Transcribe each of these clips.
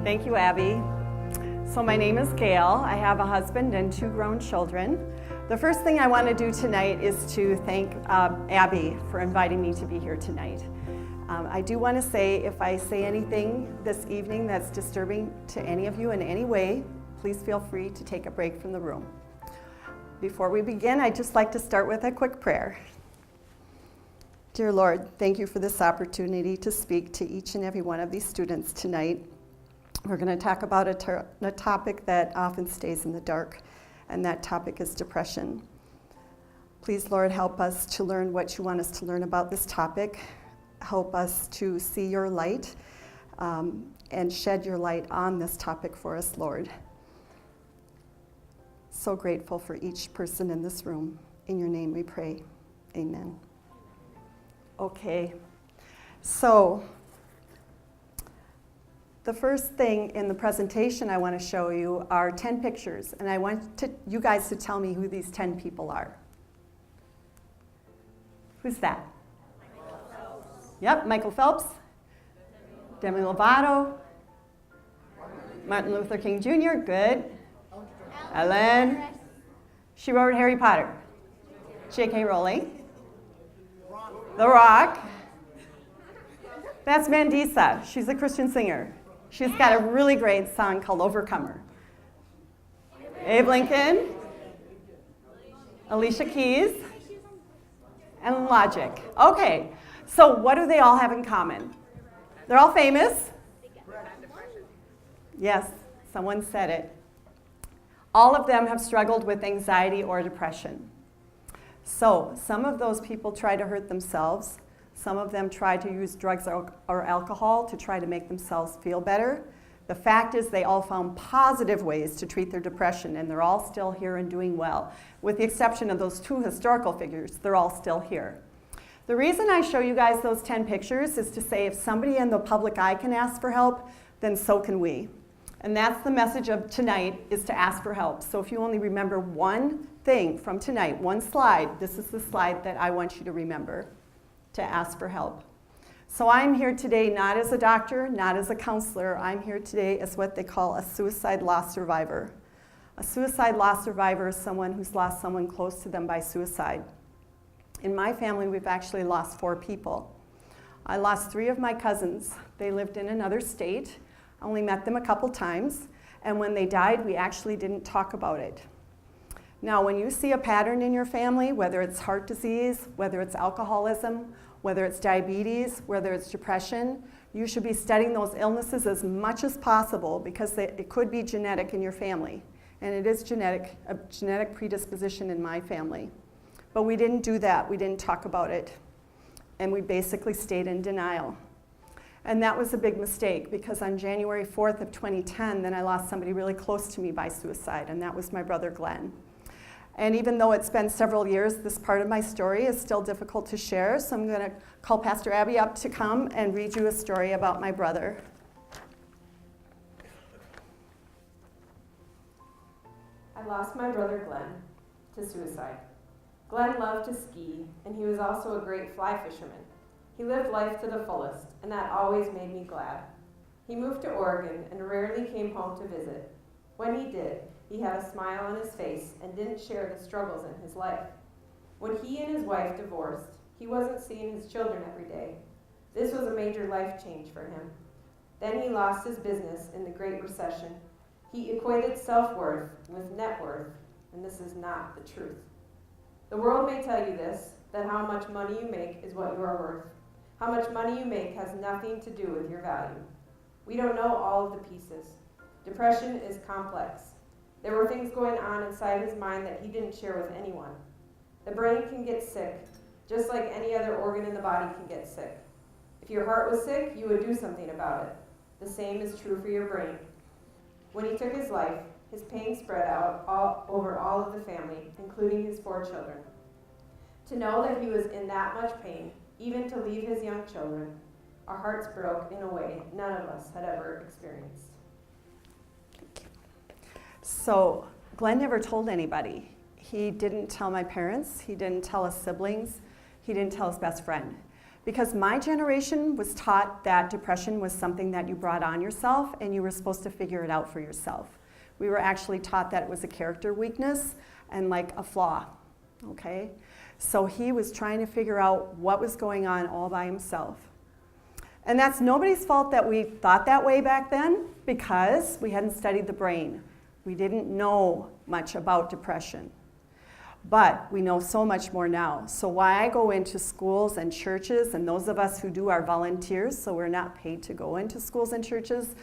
Thank you, Abby. So my name is Gail. I have a husband and 2 grown children. The first thing I want to do tonight is to thank Abby for inviting me to be here tonight. I do want to say, if I say anything this evening that's disturbing to any of you in any way, please feel free to take a break from the room. Before we begin, I'd just like to start with a quick prayer. Dear Lord, thank you for this opportunity to speak to each and every one of these students tonight. We're going to talk about a topic that often stays in the dark, and that topic is depression. Please, Lord, help us to learn what you want us to learn about this topic. Help us to see your light and shed your light on this topic for us, Lord. So grateful for each person in this room. In your name we pray. Amen. Okay, so the first thing in the presentation I want to show you are 10 pictures, and I want you guys to tell me who these 10 people are. Who's that? Michael Phelps. Yep, Michael Phelps, Demi Lovato, Martin Luther King Jr., good. Ellen. She wrote Harry Potter. J.K. Rowling. The Rock. That's Mandisa. She's a Christian singer. She's got a really great song called Overcomer. Abe Lincoln. Alicia Keys. And Logic. Okay, so what do they all have in common? They're all famous. Yes, someone said it. All of them have struggled with anxiety or depression. So some of those people try to hurt themselves. Some of them try to use drugs or alcohol to try to make themselves feel better. The fact is they all found positive ways to treat their depression, and they're all still here and doing well. With the exception of those 2 historical figures, they're all still here. The reason I show you guys those 10 pictures is to say if somebody in the public eye can ask for help, then so can we. And that's the message of tonight, is to ask for help. So if you only remember one thing from tonight, one slide, this is the slide that I want you to remember, to ask for help. So I'm here today not as a doctor, not as a counselor. I'm here today as what they call a suicide loss survivor. A suicide loss survivor is someone who's lost someone close to them by suicide. In my family, we've actually lost 4 people. I lost 3 of my cousins. They lived in another state. I only met them a couple times, and when they died, we actually didn't talk about it. Now, when you see a pattern in your family, whether it's heart disease, whether it's alcoholism, whether it's diabetes, whether it's depression, you should be studying those illnesses as much as possible, because it could be genetic in your family. And it is a genetic predisposition in my family. But we didn't do that. We didn't talk about it. And we basically stayed in denial. And that was a big mistake, because on January 4th of 2010, then I lost somebody really close to me by suicide, and that was my brother Glenn. And even though it's been several years, this part of my story is still difficult to share, so I'm going to call Pastor Abby up to come and read you a story about my brother. I lost my brother Glenn to suicide. Glenn loved to ski, and he was also a great fly fisherman. He lived life to the fullest, and that always made me glad. He moved to Oregon and rarely came home to visit. When he did, he had a smile on his face and didn't share the struggles in his life. When he and his wife divorced, he wasn't seeing his children every day. This was a major life change for him. Then he lost his business in the Great Recession. He equated self-worth with net worth, and this is not the truth. The world may tell you this, that how much money you make is what you are worth. How much money you make has nothing to do with your value. We don't know all of the pieces. Depression is complex. There were things going on inside his mind that he didn't share with anyone. The brain can get sick, just like any other organ in the body can get sick. If your heart was sick, you would do something about it. The same is true for your brain. When he took his life, his pain spread out over all of the family, including his 4 children. To know that he was in that much pain, even to leave his young children, our hearts broke in a way none of us had ever experienced. So Glenn never told anybody. He didn't tell my parents. He didn't tell his siblings. He didn't tell his best friend. Because my generation was taught that depression was something that you brought on yourself and you were supposed to figure it out for yourself. We were actually taught that it was a character weakness and like a flaw, okay? So he was trying to figure out what was going on all by himself. And that's nobody's fault that we thought that way back then, because we hadn't studied the brain. We didn't know much about depression. But we know so much more now. So why I go into schools and churches, and those of us who do are volunteers, so we're not paid to go into schools and churches,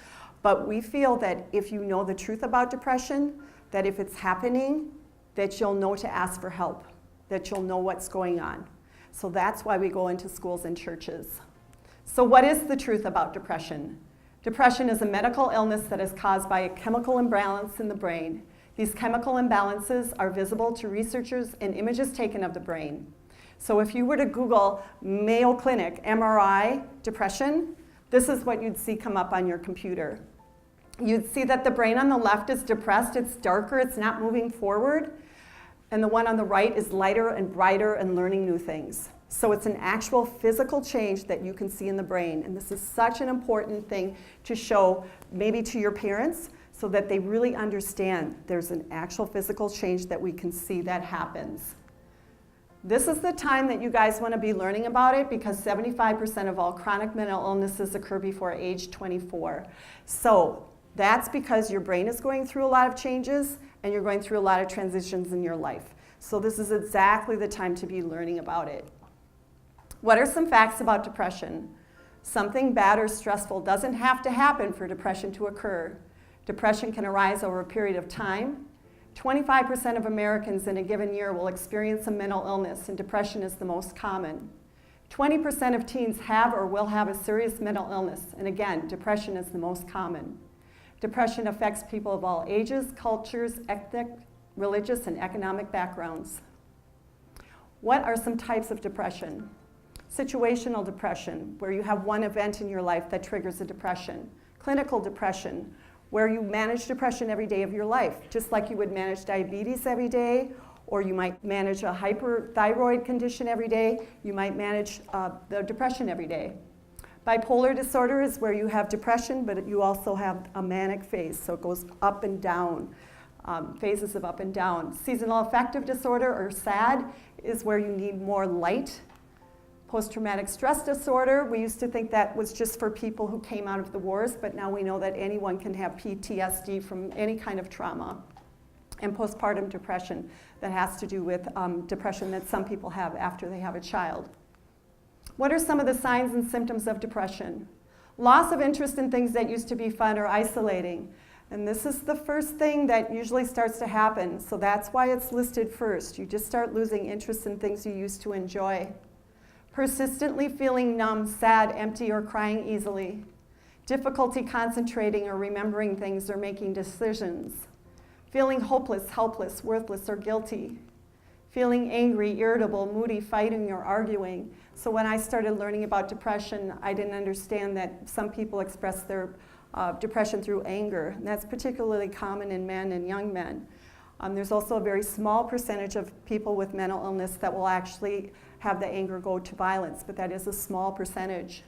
but we feel that if you know the truth about depression, that if it's happening, that you'll know to ask for help, that you'll know what's going on. So that's why we go into schools and churches. So what is the truth about depression? Depression is a medical illness that is caused by a chemical imbalance in the brain. These chemical imbalances are visible to researchers in images taken of the brain. So if you were to Google Mayo Clinic, MRI, depression, this is what you'd see come up on your computer. You'd see that the brain on the left is depressed, it's darker, it's not moving forward, and the one on the right is lighter and brighter and learning new things. So it's an actual physical change that you can see in the brain, and this is such an important thing to show maybe to your parents so that they really understand there's an actual physical change that we can see that happens. This is the time that you guys want to be learning about it, because 75% of all chronic mental illnesses occur before age 24. So that's because your brain is going through a lot of changes and you're going through a lot of transitions in your life. So this is exactly the time to be learning about it. What are some facts about depression? Something bad or stressful doesn't have to happen for depression to occur. Depression can arise over a period of time. 25% of Americans in a given year will experience a mental illness, and depression is the most common. 20% of teens have or will have a serious mental illness, and again, depression is the most common. Depression affects people of all ages, cultures, ethnic, religious, and economic backgrounds. What are some types of depression? Situational depression, where you have one event in your life that triggers a depression. Clinical depression, where you manage depression every day of your life, just like you would manage diabetes every day, or you might manage a hyperthyroid condition every day, you might manage the depression every day. Bipolar disorder is where you have depression, but you also have a manic phase, so it goes up and down, phases of up and down. Seasonal affective disorder, or SAD, is where you need more light. Post-traumatic stress disorder, we used to think that was just for people who came out of the wars, but now we know that anyone can have PTSD from any kind of trauma. And postpartum depression, that has to do with depression that some people have after they have a child. What are some of the signs and symptoms of depression? Loss of interest in things that used to be fun or isolating. And this is the first thing that usually starts to happen, so that's why it's listed first. You just start losing interest in things you used to enjoy. Persistently feeling numb, sad, empty, or crying easily. Difficulty concentrating or remembering things or making decisions. Feeling hopeless, helpless, worthless, or guilty. Feeling angry, irritable, moody, fighting, or arguing. So when I started learning about depression, I didn't understand that some people express their depression through anger. And that's particularly common in men and young men. There's also a very small percentage of people with mental illness that will actually have the anger go to violence, but that is a small percentage.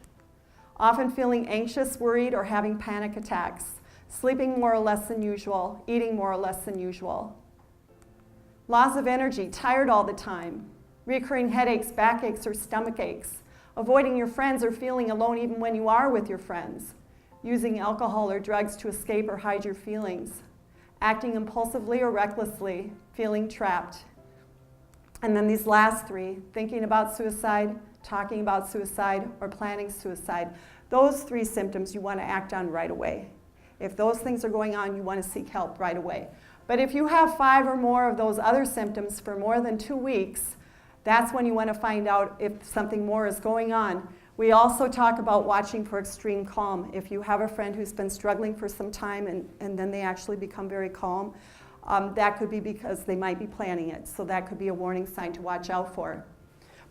Often feeling anxious, worried, or having panic attacks. Sleeping more or less than usual, eating more or less than usual. Loss of energy, tired all the time. Recurring headaches, backaches, or stomach aches. Avoiding your friends or feeling alone even when you are with your friends. Using alcohol or drugs to escape or hide your feelings. Acting impulsively or recklessly, feeling trapped. And then these last three, thinking about suicide, talking about suicide, or planning suicide. Those three symptoms you want to act on right away. If those things are going on, you want to seek help right away. But if you have 5 or more of those other symptoms for more than 2 weeks, that's when you want to find out if something more is going on. We also talk about watching for extreme calm. If you have a friend who's been struggling for some time and then they actually become very calm, that could be because they might be planning it. So that could be a warning sign to watch out for.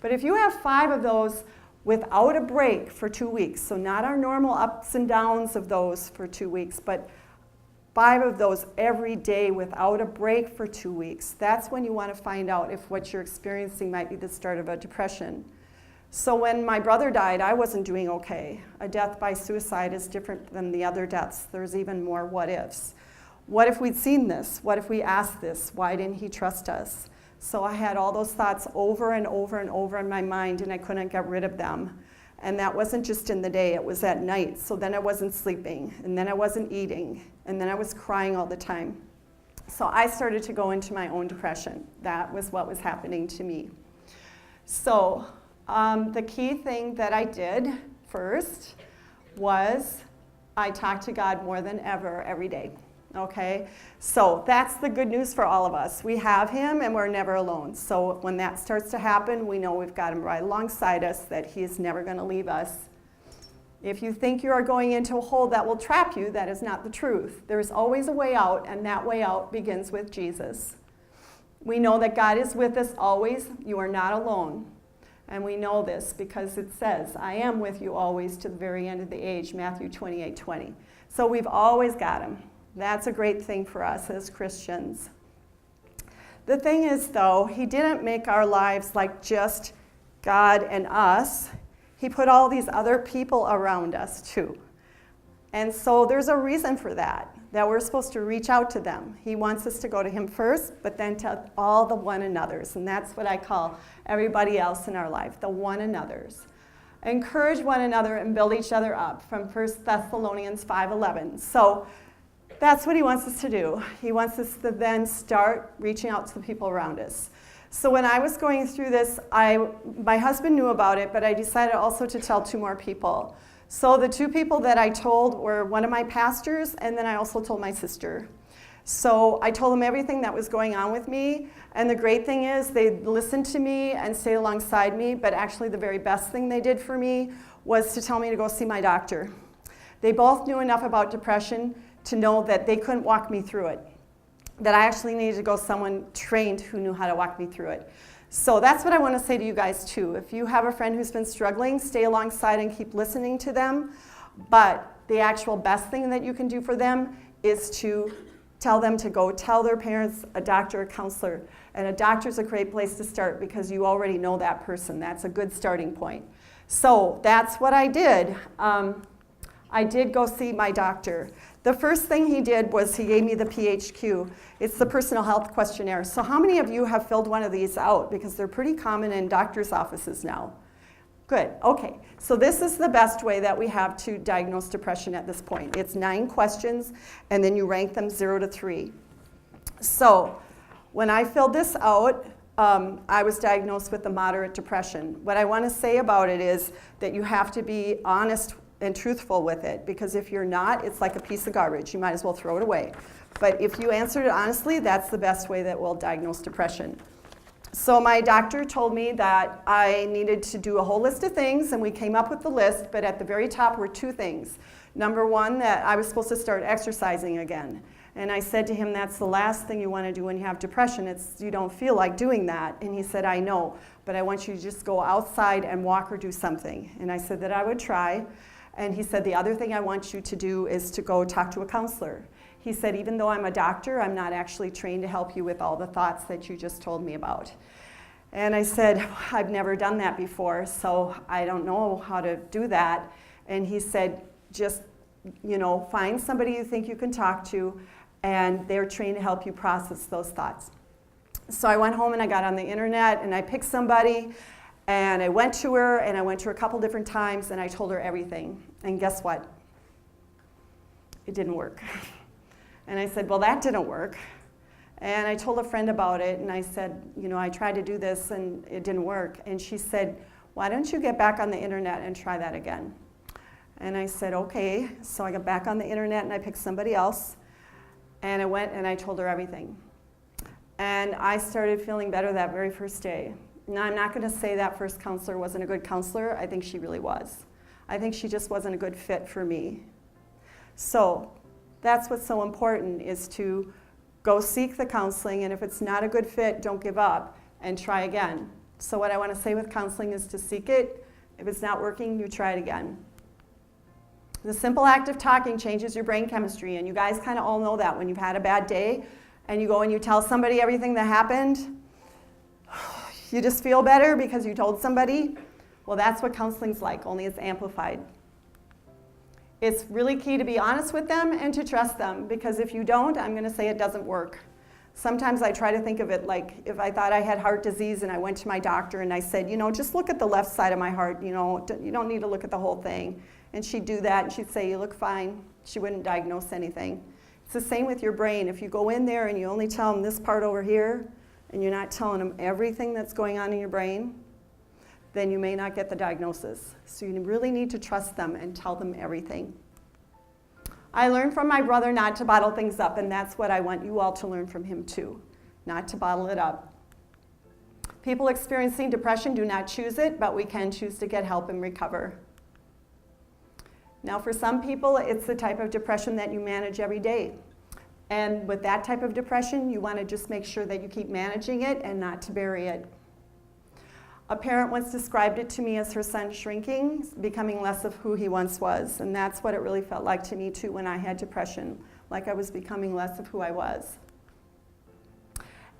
But if you have 5 of those without a break for 2 weeks, so not our normal ups and downs of those for 2 weeks, but 5 of those every day without a break for 2 weeks, that's when you want to find out if what you're experiencing might be the start of a depression. So when my brother died, I wasn't doing okay. A death by suicide is different than the other deaths. There's even more what ifs. What if we'd seen this? What if we asked this? Why didn't he trust us? So I had all those thoughts over and over and over in my mind, and I couldn't get rid of them. And that wasn't just in the day, it was at night. So then I wasn't sleeping, and then I wasn't eating, and then I was crying all the time. So I started to go into my own depression. That was what was happening to me. So the key thing that I did first was I talked to God more than ever every day. Okay, so that's the good news for all of us. We have him and we're never alone. So when that starts to happen, we know we've got him right alongside us, that he is never going to leave us. If you think you are going into a hole that will trap you, that is not the truth. There's always a way out, and that way out begins with Jesus. We know that God is with us always. You are not alone. And we know this because it says, I am with you always to the very end of the age, Matthew 28:20. So we've always got him. That's a great thing for us as Christians. The thing is, though, he didn't make our lives like just God and us. He put all these other people around us, too. And so there's a reason for that we're supposed to reach out to them. He wants us to go to him first, but then to all the one another's. And that's what I call everybody else in our life, the one another's. Encourage one another and build each other up, from 1 Thessalonians 5:11. So that's what he wants us to do. He wants us to then start reaching out to the people around us. So when I was going through this, my husband knew about it, but I decided also to tell 2 more people. So the 2 people that I told were one of my pastors, and then I also told my sister. So I told them everything that was going on with me, and the great thing is they listened to me and stayed alongside me, but actually the very best thing they did for me was to tell me to go see my doctor. They both knew enough about depression to know that they couldn't walk me through it, that I actually needed to go someone trained who knew how to walk me through it. So that's what I want to say to you guys too. If you have a friend who's been struggling, stay alongside and keep listening to them. But the actual best thing that you can do for them is to tell them to go tell their parents, a doctor, a counselor. And a doctor's a great place to start because you already know that person. That's a good starting point. So that's what I did. I did go see my doctor. The first thing he did was he gave me the PHQ. It's the personal health questionnaire. So how many of you have filled one of these out? Because they're pretty common in doctor's offices now. Good, okay. So this is the best way that we have to diagnose depression at this point. It's 9 questions, and then you rank them 0 to 3. So when I filled this out, I was diagnosed with a moderate depression. What I want to say about it is that you have to be honest and truthful with it, because if you're not, it's like a piece of garbage. You might as well throw it away. But if you answered it honestly, that's the best way that we'll diagnose depression. So my doctor told me that I needed to do a whole list of things, and we came up with the list, but at the very top were 2 things. Number 1, that I was supposed to start exercising again. And I said to him, that's the last thing you want to do when you have depression. You don't feel like doing that. And he said, I know, but I want you to just go outside and walk or do something. And I said that I would try. And he said, the other thing I want you to do is to go talk to a counselor. He said, even though I'm a doctor, I'm not actually trained to help you with all the thoughts that you just told me about. And I said, I've never done that before, so I don't know how to do that. And he said, just, find somebody you think you can talk to, and they're trained to help you process those thoughts. So I went home and I got on the internet and I picked somebody, and I went to her, and I went to her a couple different times, and I told her everything. And guess what? It didn't work. And I said, well, that didn't work. And I told a friend about it, and I said, I tried to do this, and it didn't work. And she said, why don't you get back on the internet and try that again? And I said, okay. So I got back on the internet, and I picked somebody else, and I went and I told her everything. And I started feeling better that very first day. Now, I'm not going to say that first counselor wasn't a good counselor. I think she really was. I think she just wasn't a good fit for me. So that's what's so important, is to go seek the counseling, and if it's not a good fit, don't give up and try again. So what I want to say with counseling is to seek it. If it's not working, you try it again. The simple act of talking changes your brain chemistry, and you guys kind of all know that when you've had a bad day and you go and you tell somebody everything that happened, you just feel better because you told somebody. Well, that's what counseling's like, only it's amplified. It's really key to be honest with them and to trust them, because if you don't, I'm going to say it doesn't work. Sometimes I try to think of it like if I thought I had heart disease and I went to my doctor and I said, just look at the left side of my heart, you don't need to look at the whole thing. And she'd do that and she'd say, you look fine. She wouldn't diagnose anything. It's the same with your brain. If you go in there and you only tell them this part over here and you're not telling them everything that's going on in your brain, then you may not get the diagnosis. So you really need to trust them and tell them everything. I learned from my brother not to bottle things up, and that's what I want you all to learn from him too, not to bottle it up. People experiencing depression do not choose it, but we can choose to get help and recover. Now for some people, it's the type of depression that you manage every day. And with that type of depression, you want to just make sure that you keep managing it and not to bury it. A parent once described it to me as her son shrinking, becoming less of who he once was. And that's what it really felt like to me too when I had depression, like I was becoming less of who I was.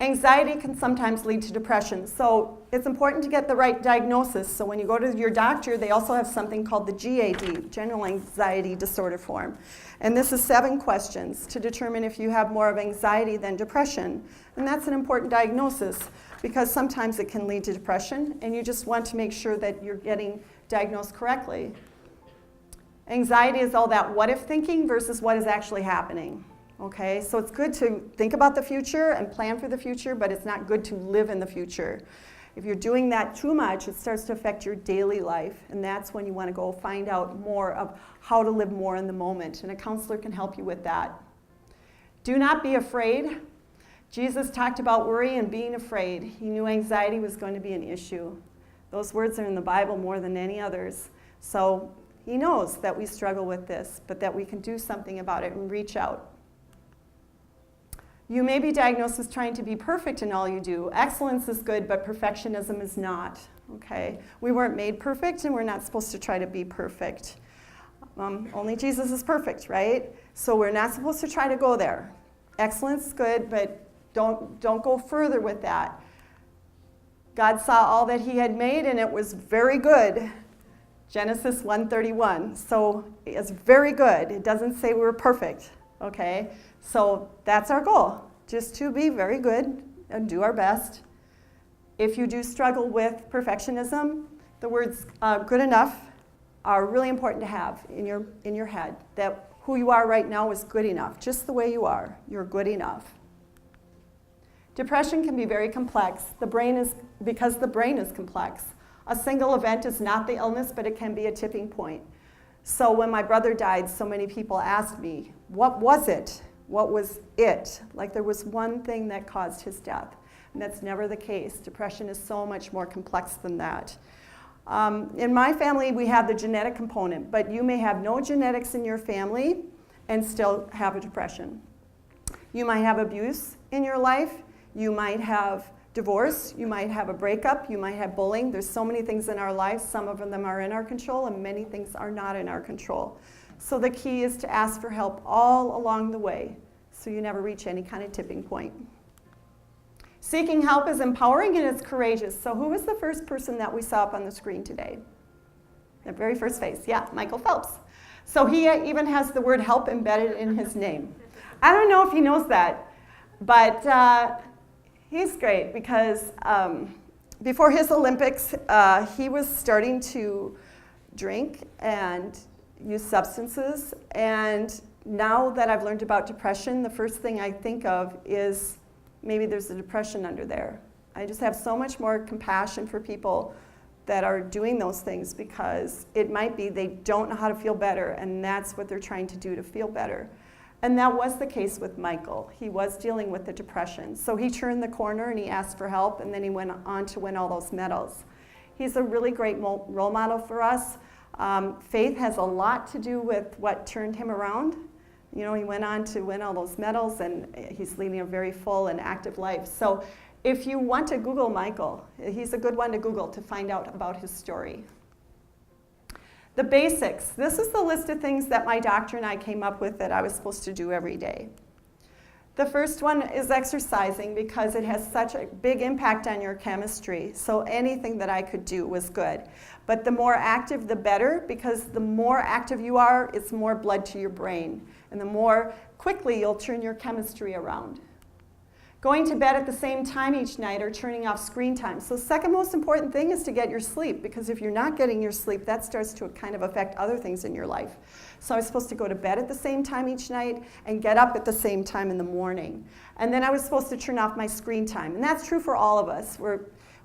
Anxiety can sometimes lead to depression, so it's important to get the right diagnosis. So when you go to your doctor, they also have something called the GAD, General Anxiety Disorder Form. And this is 7 questions to determine if you have more of anxiety than depression. And that's an important diagnosis because sometimes it can lead to depression, and you just want to make sure that you're getting diagnosed correctly. Anxiety is all that what-if thinking versus what is actually happening. Okay, so it's good to think about the future and plan for the future, but it's not good to live in the future. If you're doing that too much, it starts to affect your daily life, and that's when you want to go find out more of how to live more in the moment, and a counselor can help you with that. Do not be afraid. Jesus talked about worry and being afraid. He knew anxiety was going to be an issue. Those words are in the Bible more than any others. So he knows that we struggle with this, but that we can do something about it and reach out. You may be diagnosed as trying to be perfect in all you do. Excellence is good, but perfectionism is not. Okay? We weren't made perfect, and we're not supposed to try to be perfect. Only Jesus is perfect, right? So we're not supposed to try to go there. Excellence is good, but don't go further with that. God saw all that he had made, and it was very good. Genesis 1:31. So it's very good. It doesn't say we were perfect. Okay? So that's our goal, just to be very good and do our best. If you do struggle with perfectionism, the words good enough are really important to have in your head, that who you are right now is good enough, just the way you are. You're good enough. Depression can be very complex. Because the brain is complex. A single event is not the illness, but it can be a tipping point. So when my brother died, so many people asked me, what was it? What was it? Like there was one thing that caused his death. And that's never the case. Depression is so much more complex than that. In my family, we have the genetic component, but you may have no genetics in your family and still have a depression. You might have abuse in your life. You might have divorce. You might have a breakup. You might have bullying. There's so many things in our lives. Some of them are in our control, and many things are not in our control. So the key is to ask for help all along the way, so you never reach any kind of tipping point. Seeking help is empowering and it's courageous. So who was the first person that we saw up on the screen today? The very first face, yeah, Michael Phelps. So he even has the word help embedded in his name. I don't know if he knows that, but he's great because before his Olympics, he was starting to drink and use substances, and now that I've learned about depression, the first thing I think of is maybe there's a depression under there. I just have so much more compassion for people that are doing those things because it might be they don't know how to feel better, and that's what they're trying to do to feel better. And that was the case with Michael. He was dealing with the depression. So he turned the corner and he asked for help, and then he went on to win all those medals. He's a really great role model for us. Faith has a lot to do with what turned him around. You know, he went on to win all those medals, and he's leading a very full and active life. So if you want to Google Michael, he's a good one to Google to find out about his story. The basics. This is the list of things that my doctor and I came up with that I was supposed to do every day. The first one is exercising because it has such a big impact on your chemistry. So anything that I could do was good. But the more active, the better, because the more active you are, it's more blood to your brain. And the more quickly you'll turn your chemistry around. Going to bed at the same time each night or turning off screen time. So the second most important thing is to get your sleep, because if you're not getting your sleep, that starts to kind of affect other things in your life. So I was supposed to go to bed at the same time each night and get up at the same time in the morning. And then I was supposed to turn off my screen time. And that's true for all of us.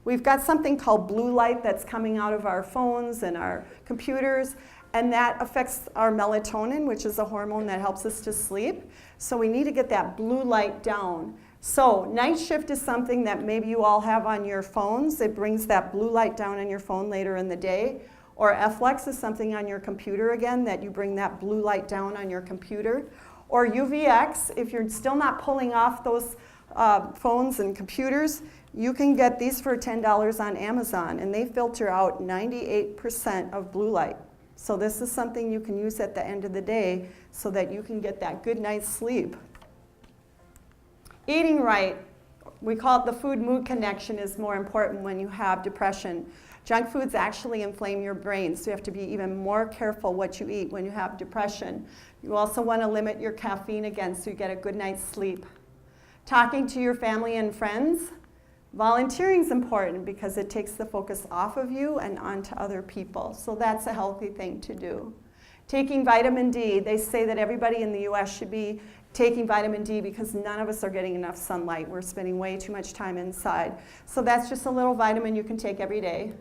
We've got something called blue light that's coming out of our phones and our computers, and that affects our melatonin, which is a hormone that helps us to sleep. So we need to get that blue light down. So night shift is something that maybe you all have on your phones. It brings that blue light down on your phone later in the day. Or FLEX is something on your computer again, that you bring that blue light down on your computer. Or UVX, if you're still not pulling off those phones and computers, you can get these for $10 on Amazon, and they filter out 98% of blue light. So this is something you can use at the end of the day so that you can get that good night's sleep. Eating right, we call it the food-mood connection, is more important when you have depression. Junk foods actually inflame your brain, so you have to be even more careful what you eat when you have depression. You also want to limit your caffeine again so you get a good night's sleep. Talking to your family and friends. Volunteering is important because it takes the focus off of you and onto other people, so that's a healthy thing to do. Taking vitamin D, they say that everybody in the US should be taking vitamin D because none of us are getting enough sunlight. We're spending way too much time inside. So that's just a little vitamin you can take every day.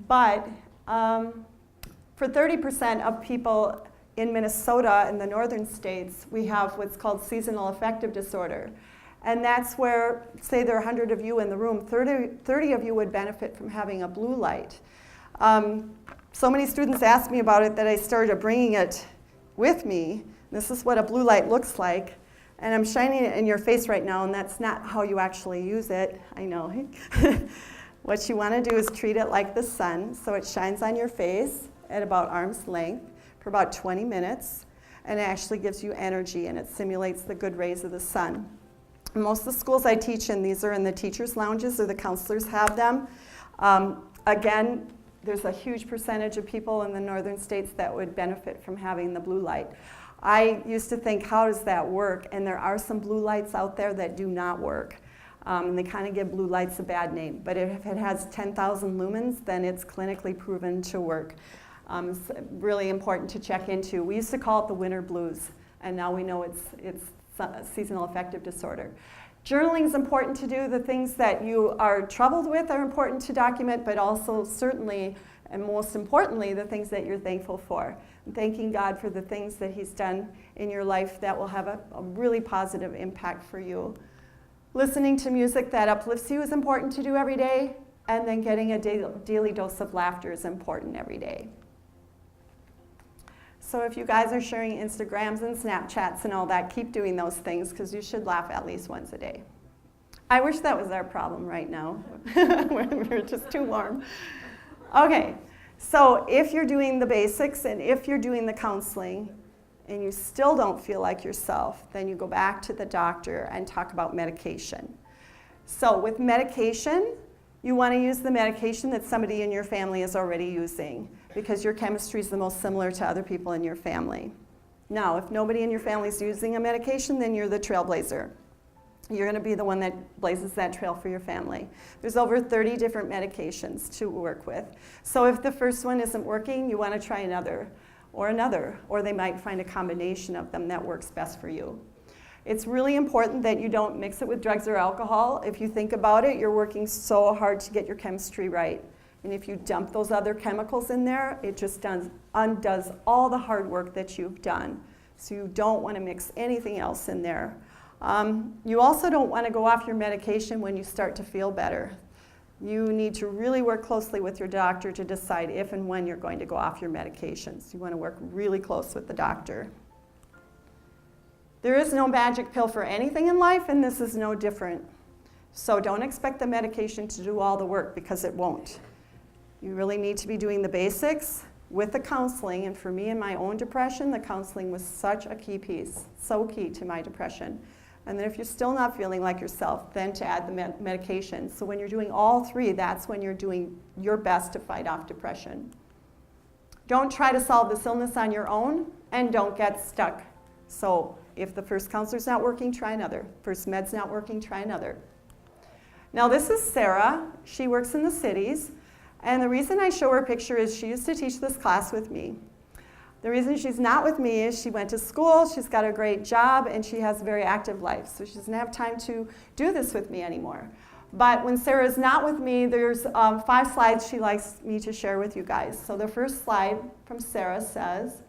But for 30% of people in Minnesota and the northern states, we have what's called seasonal affective disorder. And that's where, say there are 100 of you in the room, 30 of you would benefit from having a blue light. So many students asked me about it that I started bringing it with me. This is what a blue light looks like. And I'm shining it in your face right now, and that's not how you actually use it. I know. What you want to do is treat it like the sun. So it shines on your face at about arm's length for about 20 minutes. And it actually gives you energy, and it simulates the good rays of the sun. Most of the schools I teach in, these are in the teachers' lounges, or the counselors have them. Again, there's a huge percentage of people in the northern states that would benefit from having the blue light. I used to think, how does that work? And there are some blue lights out there that do not work. And they kind of give blue lights a bad name. But if it has 10,000 lumens, then it's clinically proven to work. It's really important to check into. We used to call it the winter blues, and now we know it's seasonal affective disorder. Journaling is important to do. The things that you are troubled with are important to document, but also certainly, and most importantly, the things that you're thankful for. And thanking God for the things that He's done in your life that will have a really positive impact for you. Listening to music that uplifts you is important to do every day, and then getting a daily dose of laughter is important every day. So if you guys are sharing Instagrams and Snapchats and all that, keep doing those things, because you should laugh at least once a day. I wish that was our problem right now. We're just too warm. Okay, so if you're doing the basics and if you're doing the counseling and you still don't feel like yourself, then you go back to the doctor and talk about medication. So with medication, you want to use the medication that somebody in your family is already using, because your chemistry is the most similar to other people in your family. Now, if nobody in your family is using a medication, then you're the trailblazer. You're going to be the one that blazes that trail for your family. There's over 30 different medications to work with. So if the first one isn't working, you want to try another, or they might find a combination of them that works best for you. It's really important that you don't mix it with drugs or alcohol. If you think about it, you're working so hard to get your chemistry right. And if you dump those other chemicals in there, it just undoes all the hard work that you've done. So you don't want to mix anything else in there. You also don't want to go off your medication when you start to feel better. You need to really work closely with your doctor to decide if and when you're going to go off your medications. You want to work really close with the doctor. There is no magic pill for anything in life, and this is no different. So don't expect the medication to do all the work, because it won't. You really need to be doing the basics with the counseling, and for me in my own depression, the counseling was such a key piece, so key to my depression. And then if you're still not feeling like yourself, then to add the medication. So when you're doing all three, that's when you're doing your best to fight off depression. Don't try to solve this illness on your own, and don't get stuck. So if the first counselor's not working, try another. First med's not working, try another. Now this is Sarah. She works in the cities. And the reason I show her picture is she used to teach this class with me. The reason she's not with me is she went to school, she's got a great job, and she has a very active life. So she doesn't have time to do this with me anymore. But when Sarah's not with me, there's 5 slides she likes me to share with you guys. So the first slide from Sarah says,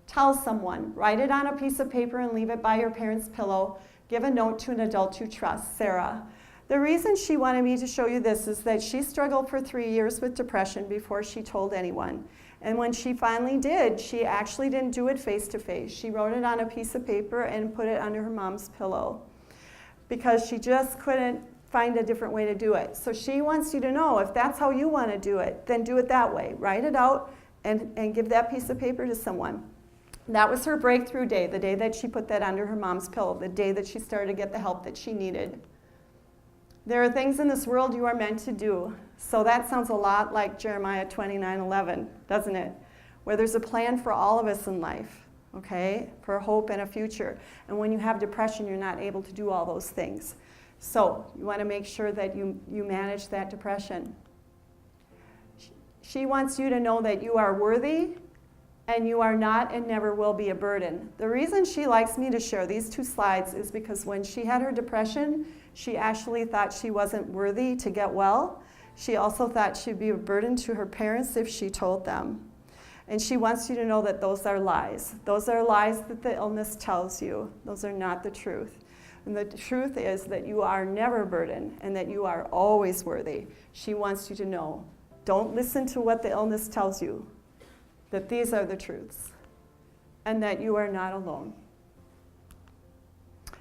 tell someone, write it on a piece of paper and leave it by your parents' pillow. Give a note to an adult you trust, Sarah. The reason she wanted me to show you this is that she struggled for 3 years with depression before she told anyone. And when she finally did, she actually didn't do it face to face. She wrote it on a piece of paper and put it under her mom's pillow because she just couldn't find a different way to do it. So she wants you to know, if that's how you want to do it, then do it that way. Write it out and give that piece of paper to someone. That was her breakthrough day, the day that she put that under her mom's pillow, the day that she started to get the help that she needed. There are things in this world you are meant to do. So that sounds a lot like Jeremiah 29:11, doesn't it? Where there's a plan for all of us in life, okay? For hope and a future. And when you have depression, you're not able to do all those things. So you want to make sure that you manage that depression. She wants you to know that you are worthy and you are not and never will be a burden. The reason she likes me to share these 2 slides is because when she had her depression, she actually thought she wasn't worthy to get well. She also thought she'd be a burden to her parents if she told them. And she wants you to know that those are lies. Those are lies that the illness tells you. Those are not the truth. And the truth is that you are never a burden and that you are always worthy. She wants you to know. Don't listen to what the illness tells you, that these are the truths and that you are not alone.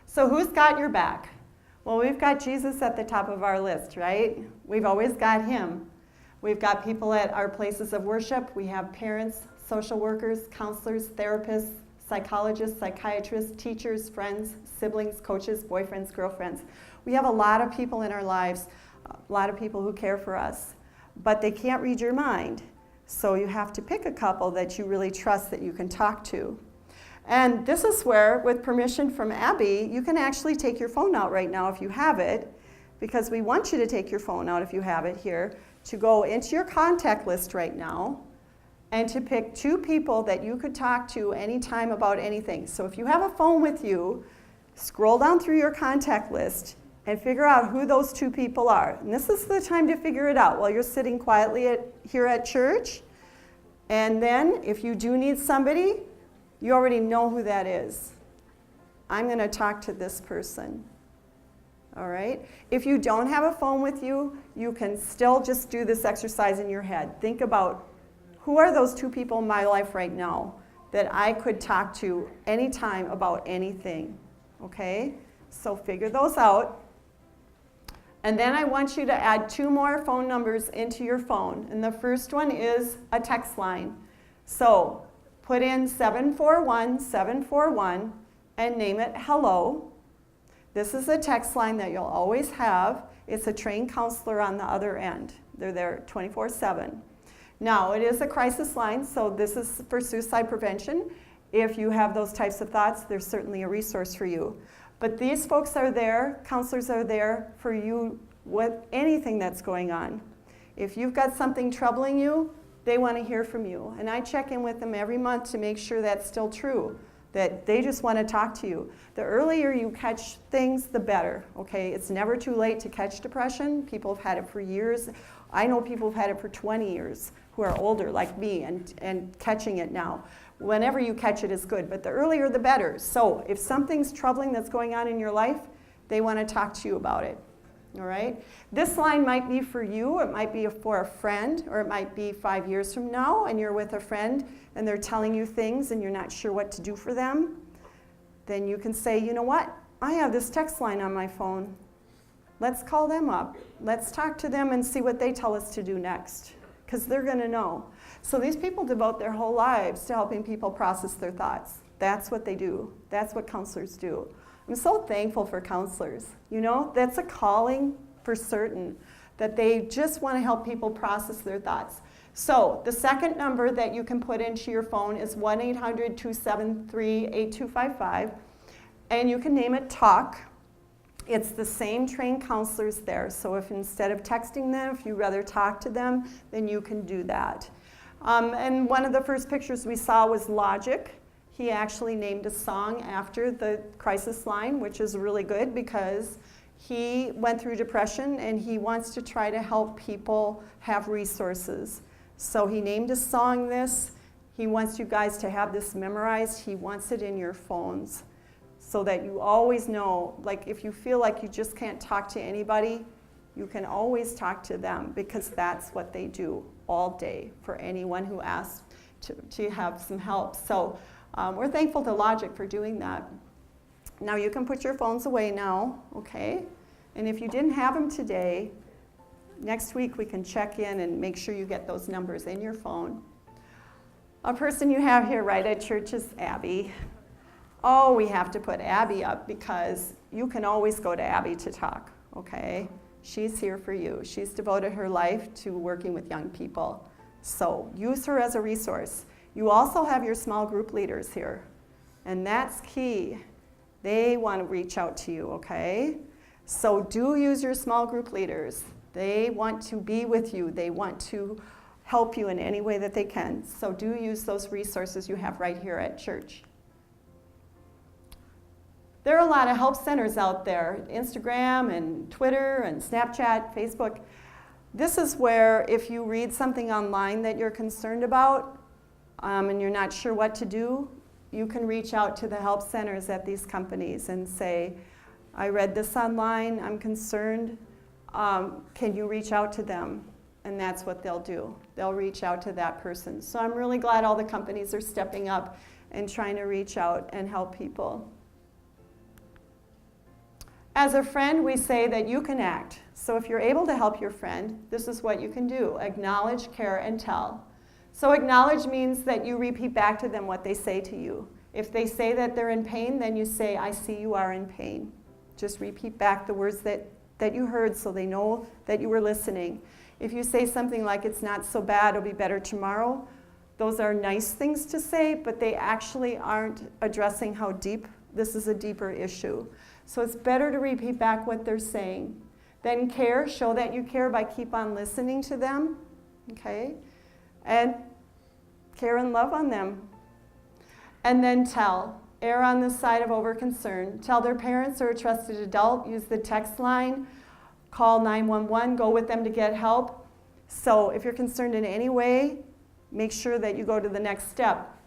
So who's got your back? Well, we've got Jesus at the top of our list, right? We've always got him. We've got people at our places of worship. We have parents, social workers, counselors, therapists, psychologists, psychiatrists, teachers, friends, siblings, coaches, boyfriends, girlfriends. We have a lot of people in our lives, a lot of people who care for us, but they can't read your mind. So you have to pick a couple that you really trust that you can talk to. And this is where, with permission from Abby, you can actually take your phone out right now if you have it, because we want you to take your phone out if you have it here, to go into your contact list right now and to pick 2 people that you could talk to anytime about anything. So if you have a phone with you, scroll down through your contact list and figure out who those 2 people are. And this is the time to figure it out while you're sitting quietly here at church. And then if you do need somebody, you already know who that is. I'm going to talk to this person. All right? If you don't have a phone with you, you can still just do this exercise in your head. Think about, who are those 2 people in my life right now that I could talk to anytime about anything? Okay? So figure those out. And then I want you to add 2 more phone numbers into your phone. And the first one is a text line. So put in 741-741 and name it hello. This is a text line that you'll always have. It's a trained counselor on the other end. They're there 24/7. Now, it is a crisis line, so this is for suicide prevention. If you have those types of thoughts, there's certainly a resource for you. But these folks are there, counselors are there for you with anything that's going on. If you've got something troubling you, they want to hear from you. And I check in with them every month to make sure that's still true, that they just want to talk to you. The earlier you catch things, the better, okay? It's never too late to catch depression. People have had it for years. I know people have had it for 20 years who are older like me and catching it now. Whenever you catch it is good, but the earlier the better. So if something's troubling that's going on in your life, they want to talk to you about it. All right? This line might be for you, it might be for a friend, or it might be 5 years from now and you're with a friend and they're telling you things and you're not sure what to do for them. Then you can say, you know what? I have this text line on my phone. Let's call them up. Let's talk to them and see what they tell us to do next, because they're going to know. So these people devote their whole lives to helping people process their thoughts. That's what they do. That's what counselors do. I'm so thankful for counselors. You know, that's a calling for certain, that they just want to help people process their thoughts. So the second number that you can put into your phone is 1-800-273-8255, and you can name it TALK. It's the same trained counselors there, so if instead of texting them, if you'd rather talk to them, then you can do that. And one of the first pictures we saw was Logic. He actually named a song after the crisis line, which is really good because he went through depression and he wants to try to help people have resources. So he named his song this. He wants you guys to have this memorized. He wants it in your phones so that you always know, like if you feel like you just can't talk to anybody, you can always talk to them because that's what they do all day for anyone who asks to have some help. So we're thankful to Logic for doing that. Now you can put your phones away now, okay? And if you didn't have them today, next week we can check in and make sure you get those numbers in your phone. A person you have here right at church is Abby. Oh, we have to put Abby up because you can always go to Abby to talk, okay? She's here for you. She's devoted her life to working with young people. So use her as a resource. You also have your small group leaders here, and that's key. They want to reach out to you, okay? So do use your small group leaders. They want to be with you. They want to help you in any way that they can. So do use those resources you have right here at church. There are a lot of help centers out there, Instagram and Twitter and Snapchat, Facebook. This is where if you read something online that you're concerned about and you're not sure what to do, you can reach out to the help centers at these companies and say, I read this online, I'm concerned, can you reach out to them? And that's what they'll do. They'll reach out to that person. So I'm really glad all the companies are stepping up and trying to reach out and help people. As a friend, we say that you can act. So if you're able to help your friend, this is what you can do. Acknowledge, care, and tell. So acknowledge means that you repeat back to them what they say to you. If they say that they're in pain, then you say, I see you are in pain. Just repeat back the words that you heard so they know that you were listening. If you say something like, it's not so bad, it'll be better tomorrow, those are nice things to say, but they actually aren't addressing how deep this is a deeper issue. So it's better to repeat back what they're saying. Then care, show that you care by keep on listening to them, okay? And care and love on them. And then tell. Err on the side of over-concern. Tell their parents or a trusted adult, use the text line, call 911, go with them to get help. So if you're concerned in any way, make sure that you go to the next step.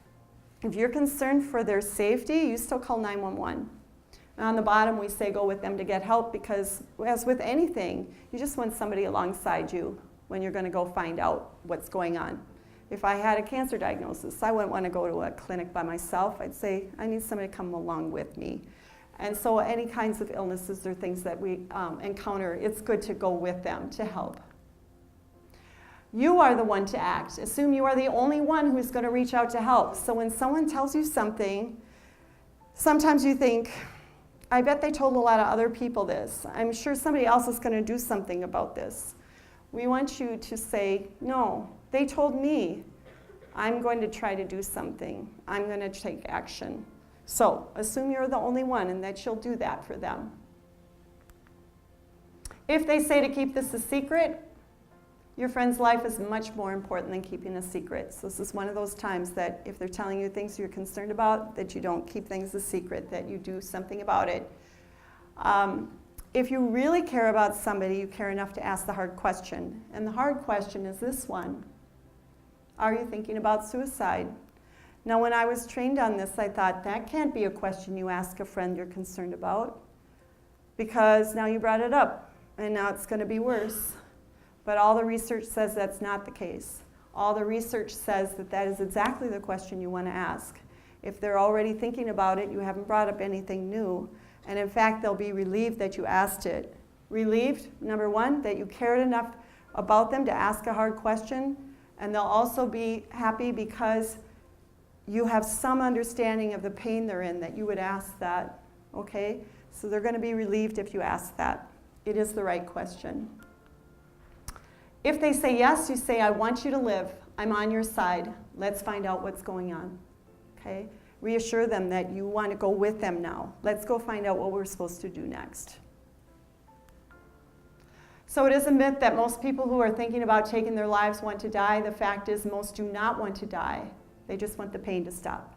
If you're concerned for their safety, you still call 911. And on the bottom, we say go with them to get help because, as with anything, you just want somebody alongside you when you're going to go find out what's going on. If I had a cancer diagnosis, I wouldn't want to go to a clinic by myself. I'd say, I need somebody to come along with me. And so any kinds of illnesses or things that we encounter, it's good to go with them to help. You are the one to act. Assume you are the only one who's going to reach out to help. So when someone tells you something, sometimes you think, I bet they told a lot of other people this. I'm sure somebody else is going to do something about this. We want you to say, no, they told me. I'm going to try to do something. I'm going to take action. So assume you're the only one and that you'll do that for them. If they say to keep this a secret, your friend's life is much more important than keeping a secret. So this is one of those times that if they're telling you things you're concerned about, that you don't keep things a secret, that you do something about it. If you really care about somebody, you care enough to ask the hard question. And the hard question is this one. Are you thinking about suicide? Now, when I was trained on this, I thought that can't be a question you ask a friend you're concerned about because now you brought it up and now it's going to be worse. But all the research says that's not the case. All the research says that that is exactly the question you want to ask. If they're already thinking about it, you haven't brought up anything new. And in fact, they'll be relieved that you asked it. Relieved, number one, that you cared enough about them to ask a hard question. And they'll also be happy because you have some understanding of the pain they're in, that you would ask that, okay? So they're going to be relieved if you ask that. It is the right question. If they say yes, you say, I want you to live. I'm on your side. Let's find out what's going on, okay? Reassure them that you want to go with them now. Let's go find out what we're supposed to do next. So it is a myth that most people who are thinking about taking their lives want to die. The fact is most do not want to die. They just want the pain to stop.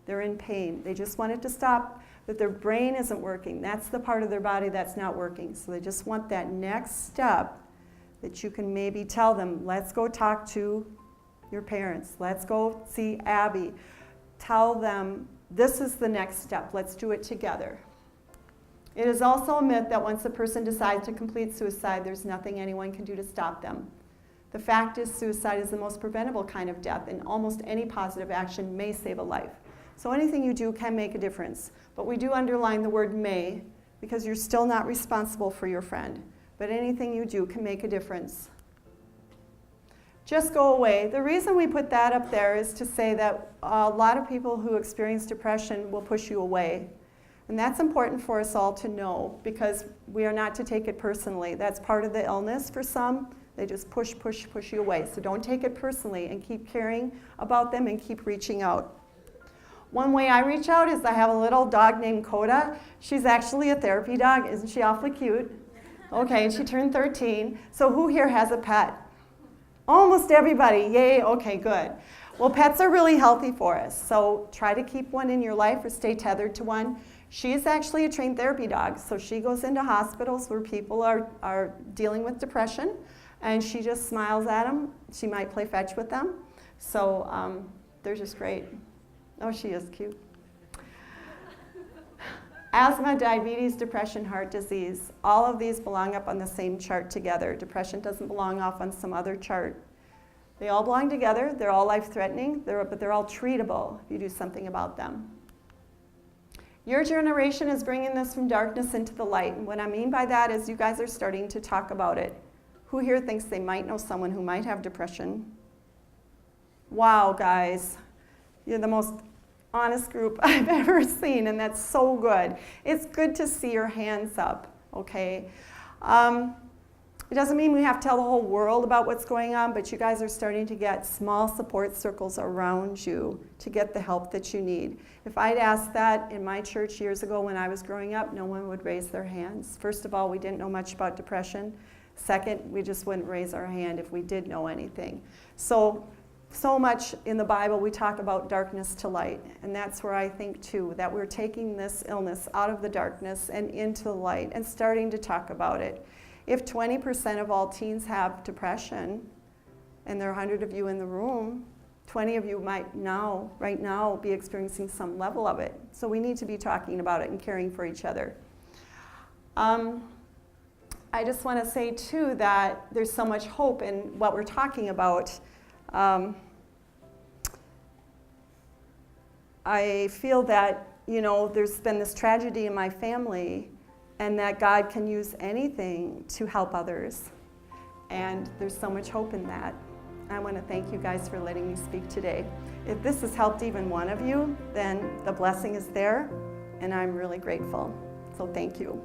They're in pain. They just want it to stop, but their brain isn't working. That's the part of their body that's not working. So they just want that next step that you can maybe tell them, let's go talk to your parents. Let's go see Abby. Tell them, this is the next step. Let's do it together. It is also a myth that once a person decides to complete suicide, there's nothing anyone can do to stop them. The fact is, suicide is the most preventable kind of death, and almost any positive action may save a life. So anything you do can make a difference. But we do underline the word may, because you're still not responsible for your friend. But anything you do can make a difference. Just go away. The reason we put that up there is to say that a lot of people who experience depression will push you away. And that's important for us all to know, because we are not to take it personally. That's part of the illness for some. They just push you away. So don't take it personally, and keep caring about them and keep reaching out. One way I reach out is I have a little dog named Coda. She's actually a therapy dog. Isn't she awfully cute? Okay, and she turned 13. So who here has a pet? Almost everybody. Yay, okay, good. Well, pets are really healthy for us. So try to keep one in your life or stay tethered to one. She is actually a trained therapy dog. So she goes into hospitals where people are dealing with depression, and she just smiles at them. She might play fetch with them. So they're just great. Oh, she is cute. Asthma, diabetes, depression, heart disease, all of these belong up on the same chart together. Depression doesn't belong off on some other chart. They all belong together. They're all life-threatening, but they're all treatable if you do something about them. Your generation is bringing this from darkness into the light. And what I mean by that is you guys are starting to talk about it. Who here thinks they might know someone who might have depression? Wow, guys. You're the most honest group I've ever seen, and that's so good. It's good to see your hands up, okay? It doesn't mean we have to tell the whole world about what's going on, but you guys are starting to get small support circles around you to get the help that you need. If I'd asked that in my church years ago when I was growing up, no one would raise their hands. First of all, we didn't know much about depression. Second, we just wouldn't raise our hand if we did know anything. So much in the Bible we talk about darkness to light, and that's where I think too that we're taking this illness out of the darkness and into the light and starting to talk about it. If 20% of all teens have depression, and there are 100 of you in the room, 20 of you might right now be experiencing some level of it. So we need to be talking about it and caring for each other. I just want to say too that there's so much hope in what we're talking about. I feel that, there's been this tragedy in my family, and that God can use anything to help others. And there's so much hope in that. I want to thank you guys for letting me speak today. If this has helped even one of you, then the blessing is there, and I'm really grateful. So thank you.